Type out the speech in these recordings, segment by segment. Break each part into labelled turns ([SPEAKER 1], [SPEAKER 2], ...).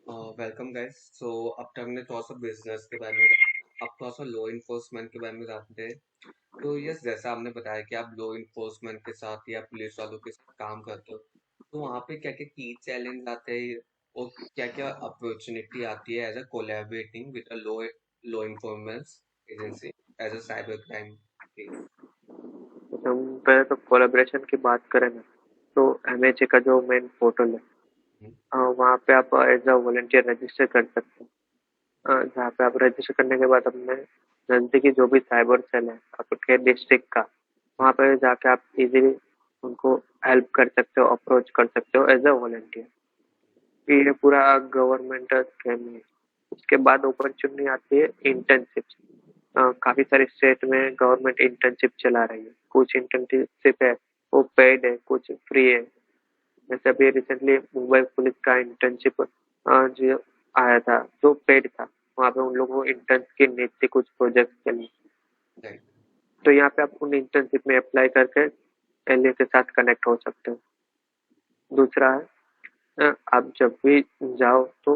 [SPEAKER 1] Welcome guys. सो अब तक हमने थोड़ा सा बिजनेस के बारे में जाना, अब थोड़ा सा लॉ इन्फोर्समेंट के बारे में जानते हैं। तो यस, जैसा आपने बताया कि आप लॉ इन्फोर्समेंट के साथ या पुलिस वालों के साथ काम करते हो, तो वहाँ पे क्या क्या की चैलेंज आते हैं और क्या क्या अपॉर्चुनिटी आती है as a collaborating with a law enforcement agency as a cyber crime case.
[SPEAKER 2] हम पहले तो कोलैबोरेशन की बात करें ना, तो एमएचए का जो मेन पोर्टल है, वहाँ पे आप एज अ वॉलंटियर रजिस्टर कर सकते हैं। जहाँ पे आप रजिस्टर करने के बाद अपने नज़दीकी जो भी साइबर सेल है आपके डिस्ट्रिक्ट का, वहाँ पे जाके आप इजीली उनको हेल्प कर सकते हो, अप्रोच कर सकते हो एज अ वॉलंटियर। ये पूरा गवर्नमेंट स्कीम है। उसके बाद अपॉर्चुनिटी आती है इंटर्नशिप। काफी सारे स्टेट में गवर्नमेंट इंटर्नशिप चला रही है। कुछ इंटर्नशिप है वो पेड है, कुछ फ्री है। जैसे अभी रिसेंटली मुंबई पुलिस का इंटर्नशिप जो आया था, जो पेड था, वहाँ पे उन लोगों को इंटर्न की नीड थी कुछ प्रोजेक्ट के लिए।
[SPEAKER 1] राइट।
[SPEAKER 2] तो यहाँ पे आप उन इंटर्नशिप में अप्लाई करके एलए के साथ कनेक्ट हो सकते हो। दूसरा है, आप जब भी जाओ तो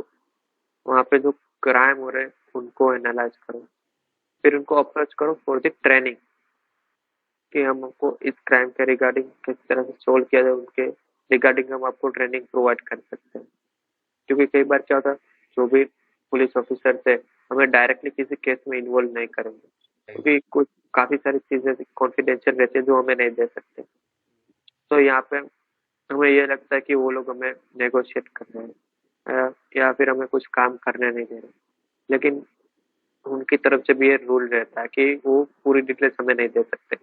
[SPEAKER 2] वहाँ पे जो क्राइम हो रहे हैं उनको एनालाइज करो, फिर उनको अप्रोच करो फॉर द ट्रेनिंग कि हम आपको इस क्राइम के रिगार्डिंग किस तरह से सोल्व किया जाए, उनके रिगार्डिंग हम आपको ट्रेनिंग प्रोवाइड कर सकते हैं। क्योंकि कई बार क्या होता है, जो भी पुलिस ऑफिसर है हमें डायरेक्टली किसी केस में इन्वॉल्व नहीं करेंगे,
[SPEAKER 1] राइट।
[SPEAKER 2] क्योंकि कुछ काफी सारी चीजें कॉन्फिडेंशियल रहती है जो हमें नहीं दे सकते। तो यहाँ पे हमें ये लगता है कि वो लोग हमें नेगोशिएट कर रहे हैं, या फिर हमें कुछ काम करने नहीं दे रहे, लेकिन उनकी तरफ से भी ये रूल रहता है कि वो पूरी डिटेल्स हमें नहीं दे सकते।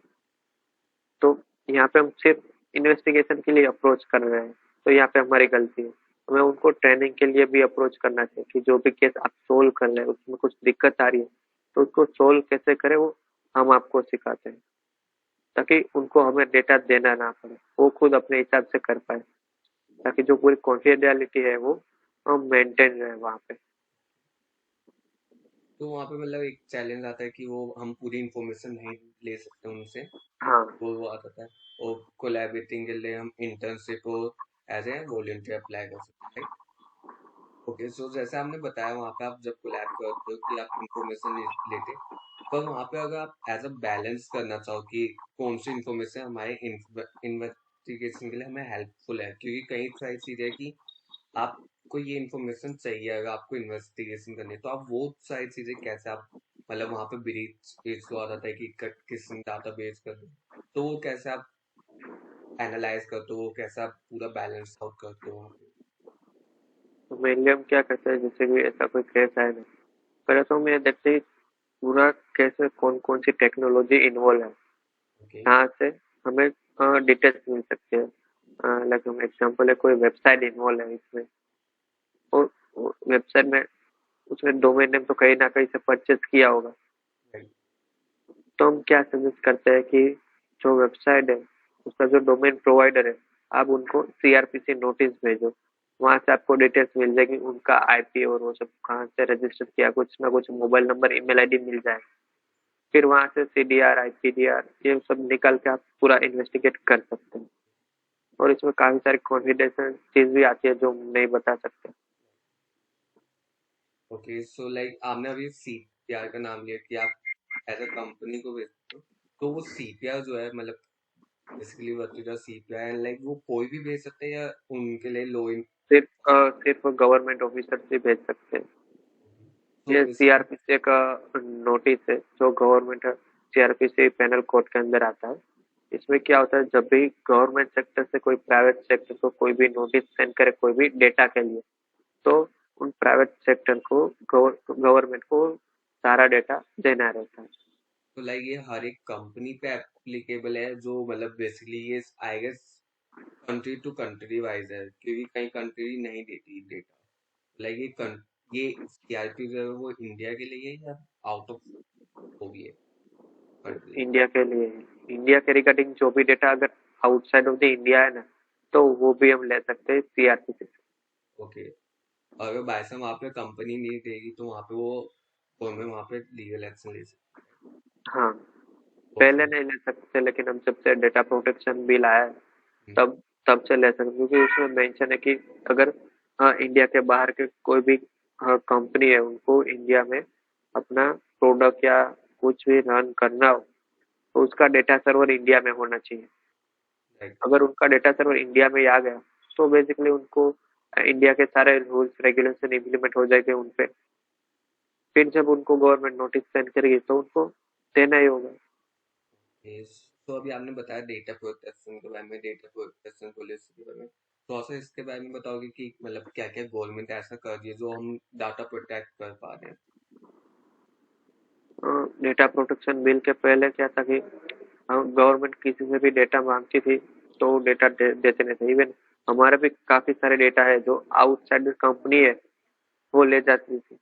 [SPEAKER 2] तो यहाँ पे हम सिर्फ इन्वेस्टिगेशन के लिए अप्रोच कर रहे हैं, तो यहाँ पे हमारी गलती है। हमें उनको ट्रेनिंग के लिए भी अप्रोच करना चाहिए कि जो भी केस आप सोल्व कर रहे हैं उसमें कुछ दिक्कत आ रही है, तो उसको सोल्व कैसे करें वो हम आपको सिखाते हैं, ताकि उनको हमें डेटा देना ना पड़े, वो खुद अपने हिसाब से कर पाए, ताकि जो पूरी कॉन्फिडेंशियलिटी है वो हम मेंटेन रहे वहाँ पे।
[SPEAKER 1] तो वहाँ पे मतलब एक चैलेंज आता है कि वो हम पूरी इंफॉर्मेशन नहीं ले सकते उनसे,
[SPEAKER 2] हाँ।
[SPEAKER 1] वो आता था। और कोलैबोरेटिंग के लिए हम इंटर्नशिप और एज ए वॉलंटियर अप्लाई कर सकते हैं, राइट। ओके, सो जैसे आपने बताया वहाँ पे आप जब कोलैब करते हो कि आप इंफॉर्मेशन लेते, पर वहाँ पे अगर आप एज अ बैलेंस करना चाहो कि कौन सी इंफॉर्मेशन हमारे इन्वेस्टिगेशन के लिए हमें हेल्पफुल है, क्योंकि कई सारी चीजें है कि आपको ये इन्फॉर्मेशन चाहिए अगर आपको इन्वेस्टिगेशन करनी है, तो आप वो सारी चीजें कैसे आप मतलब वहाँ पे ब्रीच पेज को आ जाता है कि किस डाटा बेस कर दो, तो वो कैसे आप एनालाइज करते हो, वो कैसे आप पूरा बैलेंस आउट करते हो वहाँ पे।
[SPEAKER 2] तो मेनली हम क्या करते हैं, जैसे भी ऐसा कोई केस आए ना, पहले तो हम ये देखते हैं पूरा केस में कौन कौन सी टेक्नोलॉजी इन्वॉल्व है,
[SPEAKER 1] ओके।
[SPEAKER 2] यहाँ से हमें डिटेल्स मिल सकते हैं। लाइक हम एग्जाम्पल है, कोई वेबसाइट इन्वॉल्व है इसमें, और वेबसाइट में उसमें डोमेन नेम तो कहीं ना कहीं से परचेज किया होगा।
[SPEAKER 1] राइट।
[SPEAKER 2] तो हम क्या सजेस्ट करते हैं कि जो वेबसाइट है उसका जो डोमेन प्रोवाइडर है, आप उनको सीआरपीसी नोटिस भेजो। वहां से आपको डिटेल्स मिल जाएगी, उनका आईपी और वो सब कहाँ से रजिस्टर किया, कुछ ना कुछ मोबाइल नंबर ईमेल आईडी मिल जाए। फिर वहां से सीडीआर आईपीडीआर ये सब निकाल के आप पूरा इन्वेस्टिगेट कर सकते हैं। और इसमें काफी सारी कॉन्फिडेंशियल चीज भी आती है जो हम नहीं बता सकते।
[SPEAKER 1] ओके, सो लाइक आपने अभी सीपीआर का नाम लिया कि आप एज अ कंपनी को भेजते हो, तो वो सीपीआर जो है मतलब basically what is CPR and like वो कोई भी भेज सकते हैं या उनके लिए लो इन।
[SPEAKER 2] सिर्फ गवर्नमेंट ऑफिसर से भेज सकते हैं।
[SPEAKER 1] तो
[SPEAKER 2] ये
[SPEAKER 1] इसमें
[SPEAKER 2] सीआरपीसी का नोटिस है जो गवर्नमेंट सीआरपीसी पैनल कोड के अंदर आता है। इसमें क्या होता है, जब भी गवर्नमेंट सेक्टर से कोई प्राइवेट सेक्टर को कोई भी नोटिस सेंड करे कोई भी डेटा के लिए, तो उन प्राइवेट सेक्टर को गवर्नमेंट को सारा डेटा देना रहता है।
[SPEAKER 1] तो लाइक ये हर एक कंपनी पे एप्लीकेबल है, जो मतलब बेसिकली ये I guess country to country wise है, क्योंकि कई कंट्री नहीं देती डेटा। लाइक ये सीआरपी जो है वो इंडिया के लिए है या आउट ऑफ वो भी है कंट्री।
[SPEAKER 2] इंडिया के लिए, इंडिया के रिगार्डिंग जो भी डेटा अगर आउटसाइड ऑफ द इंडिया है ना, तो वो भी हम ले सकते हैं सीआरपीसी से।
[SPEAKER 1] ओके, अगर बाय चांस वहाँ पे कंपनी नहीं देगी तो वहाँ पे वो फॉर्म में वहाँ पे लीगल एक्शन ले सकते
[SPEAKER 2] हाँ,
[SPEAKER 1] हैं।
[SPEAKER 2] पहले
[SPEAKER 1] ओके।
[SPEAKER 2] नहीं ले सकते, लेकिन हम जब से डेटा प्रोटेक्शन बिल आया है तब तब से ले सकते, क्योंकि उसमें मेंशन है कि अगर इंडिया के बाहर के कोई भी कंपनी है उनको इंडिया में अपना प्रोडक्ट या कुछ भी रन करना हो तो उसका डेटा सर्वर इंडिया में होना चाहिए।
[SPEAKER 1] राइट।
[SPEAKER 2] अगर उनका डेटा सर्वर इंडिया में ही आ गया तो बेसिकली उनको इंडिया के सारे रूल्स रेगुलेशन इम्प्लीमेंट हो जाएंगे उन पे। फिर जब उनको गवर्नमेंट नोटिस सेंड करेगी तो उनको देना ही होगा।
[SPEAKER 1] तो अभी आपने बताया डेटा प्रोटेक्शन के बारे में, डेटा प्रोटेक्शन पॉलिसी के बारे में, तो ऐसा इसके बारे में बताओगे कि मतलब क्या क्या गवर्नमेंट ऐसा कर रही है जो हम डाटा प्रोटेक्ट कर पा रहे हैं।
[SPEAKER 2] डेटा प्रोटेक्शन बिल के पहले क्या था कि गवर्नमेंट किसी से भी डेटा मांगती थी तो डेटा देते नहीं थे। इवन हमारे भी काफी सारे डेटा है जो आउटसाइड कंपनी है वो ले जाती थी।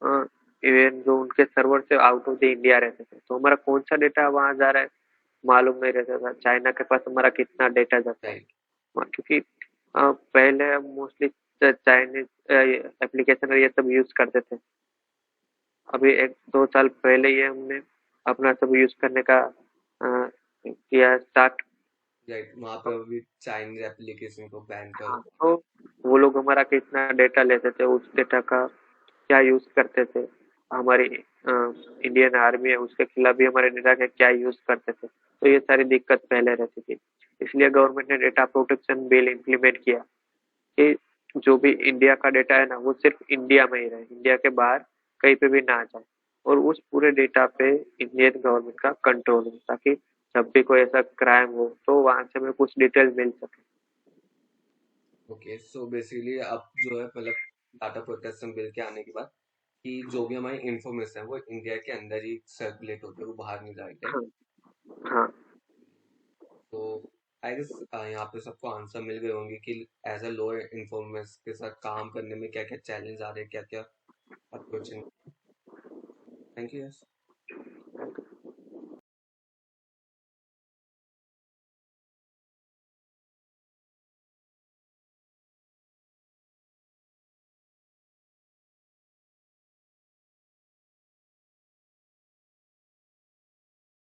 [SPEAKER 1] हम्म,
[SPEAKER 2] इवन जो उनके सर्वर से आउट ऑफ द इंडिया रहते थे तो हमारा कौन सा डेटा वहां जा रहा है मालूम नहीं रहता था। चाइना के पास हमारा कितना डेटा जाता है
[SPEAKER 1] राइट।
[SPEAKER 2] क्योंकि पहले मोस्टली चाइनीज एप्लीकेशन ये सब यूज करते थे। अभी 1-2 साल पहले ये हमने अपना सब यूज करने का किया स्टार्ट।
[SPEAKER 1] राइट, वहां पे अभी चाइनीज एप्लीकेशन को बैन कर।
[SPEAKER 2] हाँ, तो वो लोग हमारा कितना डेटा लेते थे उस डेटा का क्या यूज करते थे। हमारी इंडियन आर्मी है उसके खिलाफ भी हमारे डेटा का क्या यूज करते थे तो ये सारी दिक्कत पहले रहती थी। इसलिए गवर्नमेंट ने डेटा प्रोटेक्शन बिल इम्प्लीमेंट किया कि जो भी इंडिया का डेटा है ना वो सिर्फ इंडिया में ही रहे, इंडिया के बाहर कहीं पे भी ना जाए। और उस पूरे डेटा पे इंडियन गवर्नमेंट का कंट्रोल हो ताकि जब भी कोई ऐसा क्राइम हो तो वहां से हमें कुछ डिटेल मिल सके।
[SPEAKER 1] ओके, सो बेसिकली अब जो है मतलब डाटा प्रोटेक्शन बिल के आने के बाद कि जो भी हमारी इंफॉर्मेशन है वो इंडिया के अंदर ही सर्कुलेट होती है, वो बाहर नहीं जाएगी, राइट।
[SPEAKER 2] हाँ। हाँ।
[SPEAKER 1] तो आई गेस यहाँ पे सबको आंसर मिल गए होंगे कि एज अ लॉ इन्फॉर्मेशन के साथ काम करने में क्या क्या चैलेंज आ रहे हैं, क्या क्या अप्रोच। Thank you.